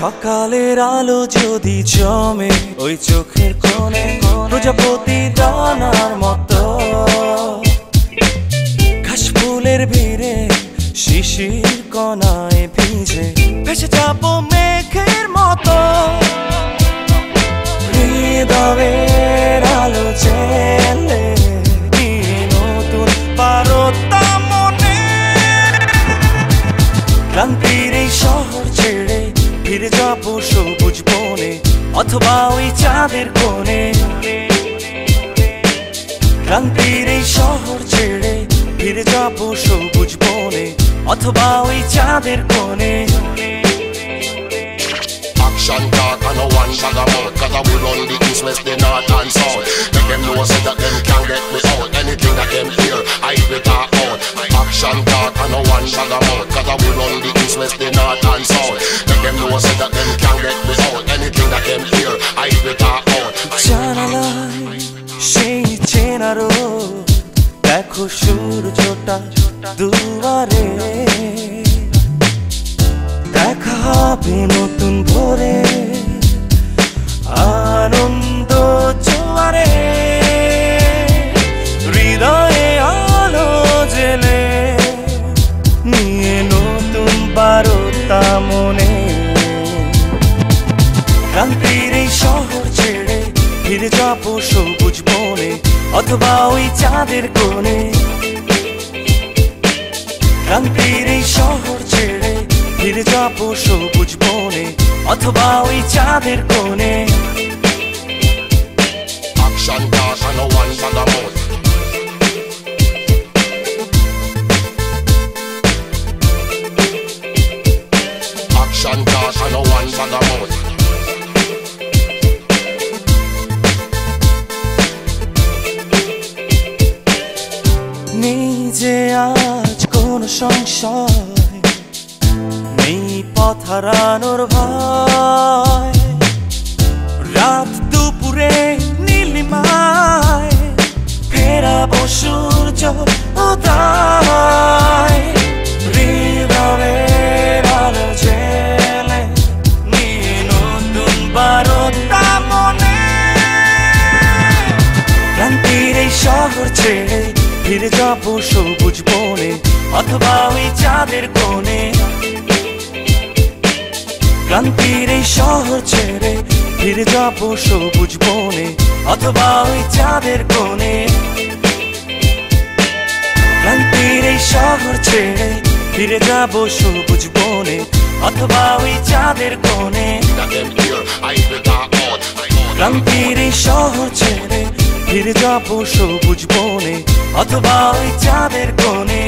সকালের আলো যদি জমে ওই চোখের কোণে প্রজাপতি ডানার মতো, ঘাস ফুলের ভিড়ে শিশির কণায় ভিজে ভেসে যাবো মেঘের মতো। হৃদয়ের আলো জেলে নতুন বারতা মনে, ক্লান্তির এই শহর ছেড়ে ফিরে যাবো সবুজ বনে অথবা ওই চাঁদের কোণে। ক্লান্তির এই শহর ছেড়ে ফিরে যাবো সবুজ বনে অথবা ওই চাঁদের কোণে। Action talk and no one bag about, 'cause I will run the east, west, the north and south. Make them know say that them can't get me out. Anything that them hear, I will talk out. Action talk and no one bag about, 'cause I will run the east, west, the north and south. Make them know say that them can't get me out. Anything that them hear, I will talk out. জানালায় সেই চেনা রোদ, দেখো সূর্যটা দুয়ারে, দেখা হবে নতুন ভোরে আনন্দ জোয়ারে। হৃদয়ে আলো জেলে নিয়ে নতুন বারতা মনে, ক্লান্তির এই শহর ছেড়ে ফিরে যাবো সবুজ বনে অথবা ওই চাঁদের কোণে। ক্লান্তির এই শহর ছেড়ে ফিরে যাবো সবুজ বনে অথবা ওই চাঁদের কোণে। Action talk and no one bag about. Action talk and no one bag about. নেই যে আজ কোন সংশয়, নেই পথ হারানোর ভয়, রাত দুপুরে নীলিমায় ফেরাবো সূর্য উদয়। হৃদয়ের আলো জেলে নিয়ে নতুন বারতা মনে, ক্লান্তির এই শহর ছেড়ে ফিরে যাবো সবুজ বনে অথবা ওই চাঁদের কোণে। ক্লান্তির এই শহর ছেড়ে ফিরে যাবো সবুজ বনে অথবা ওই চাঁদের কোণে। ক্লান্তির এই শহর ছেড়ে ফিরে যাবো সবুজ বনে অথবা ওই চাঁদের কোণে। ক্লান্তির এই শহর ছেড়ে ফিরে যাবো সবুজ বনে অথবা ওই চাঁদের কোণে।